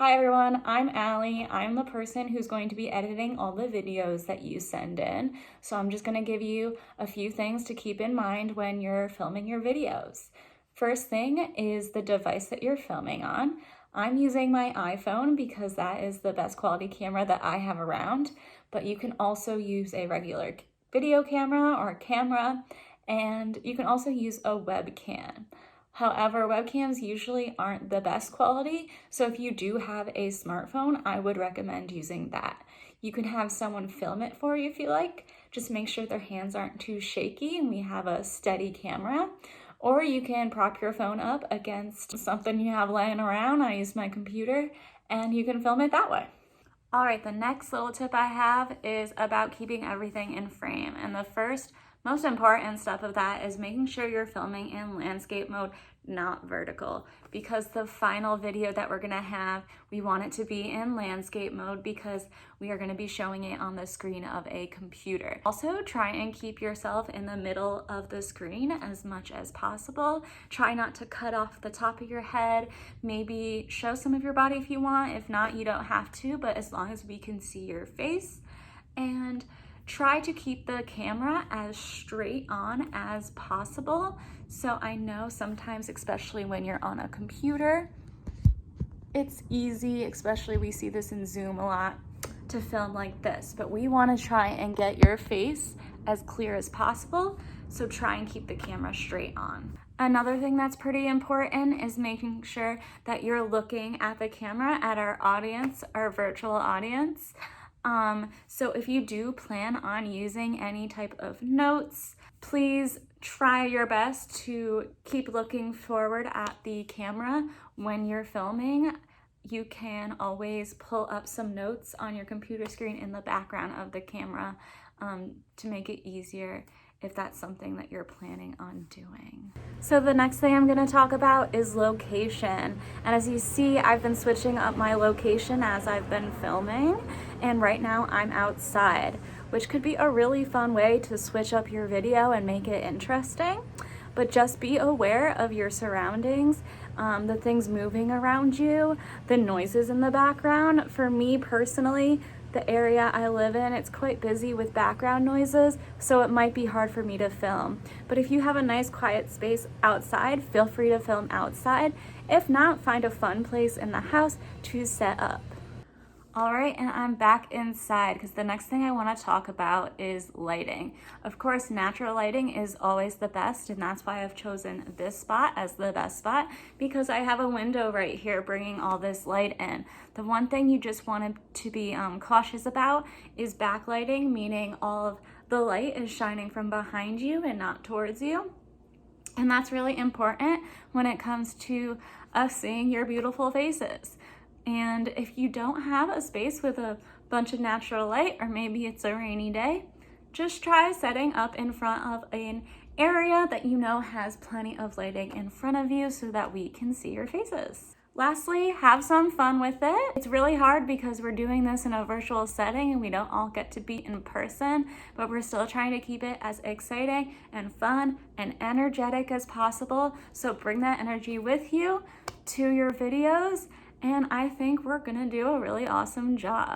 Hi everyone, I'm Allie. I'm the person who's going to be editing all the videos that you send in. So I'm just going to give you a few things to keep in mind when you're filming your videos. First thing is the device that you're filming on. I'm using my iPhone because that is the best quality camera that I have around, but you can also use a regular video camera or camera, and you can also use a webcam. However, webcams usually aren't the best quality, so if you do have a smartphone, I would recommend using that. You can have someone film it for you if you like. Just make sure their hands aren't too shaky and we have a steady camera. Or you can prop your phone up against something you have laying around. I use my computer and you can film it that way. All right, the next little tip I have is about keeping everything in frame. And the first most important step of that is making sure you're filming in landscape mode, not vertical, because the final video that we're gonna have, we want it to be in landscape mode because we are gonna be showing it on the screen of a computer. Also, try and keep yourself in the middle of the screen as much as possible. Try not to cut off the top of your head. Maybe show some of your body if you want. If not, you don't have to, but as long as we can see your face. And try to keep the camera as straight on as possible. So I know sometimes, especially when you're on a computer, it's easy, especially we see this in Zoom a lot, to film like this, but we want to try and get your face as clear as possible. So try and keep the camera straight on. Another thing that's pretty important is making sure that you're looking at the camera at our audience, our virtual audience. So if you do plan on using any type of notes, please try your best to keep looking forward at the camera when you're filming. You can always pull up some notes on your computer screen in the background of the camera to make it easier if that's something that you're planning on doing. So the next thing I'm gonna talk about is location. And as you see, I've been switching up my location as I've been filming. And right now I'm outside, which could be a really fun way to switch up your video and make it interesting. But just be aware of your surroundings, the things moving around you, the noises in the background. For me personally, the area I live in, it's quite busy with background noises, so it might be hard for me to film. But if you have a nice quiet space outside, feel free to film outside. If not, find a fun place in the house to set up. All right, and I'm back inside because the next thing I want to talk about is lighting. Of course, natural lighting is always the best, and that's why I've chosen this spot as the best spot, because I have a window right here bringing all this light in. The one thing you just want to be cautious about is backlighting, meaning all of the light is shining from behind you and not towards you. And that's really important when it comes to us seeing your beautiful faces. And if you don't have a space with a bunch of natural light, or maybe it's a rainy day, just try setting up in front of an area that you know has plenty of lighting in front of you so that we can see your faces. Lastly, have some fun with it. It's really hard because we're doing this in a virtual setting and we don't all get to be in person, but we're still trying to keep it as exciting and fun and energetic as possible. So bring that energy with you to your videos, and I think we're gonna do a really awesome job.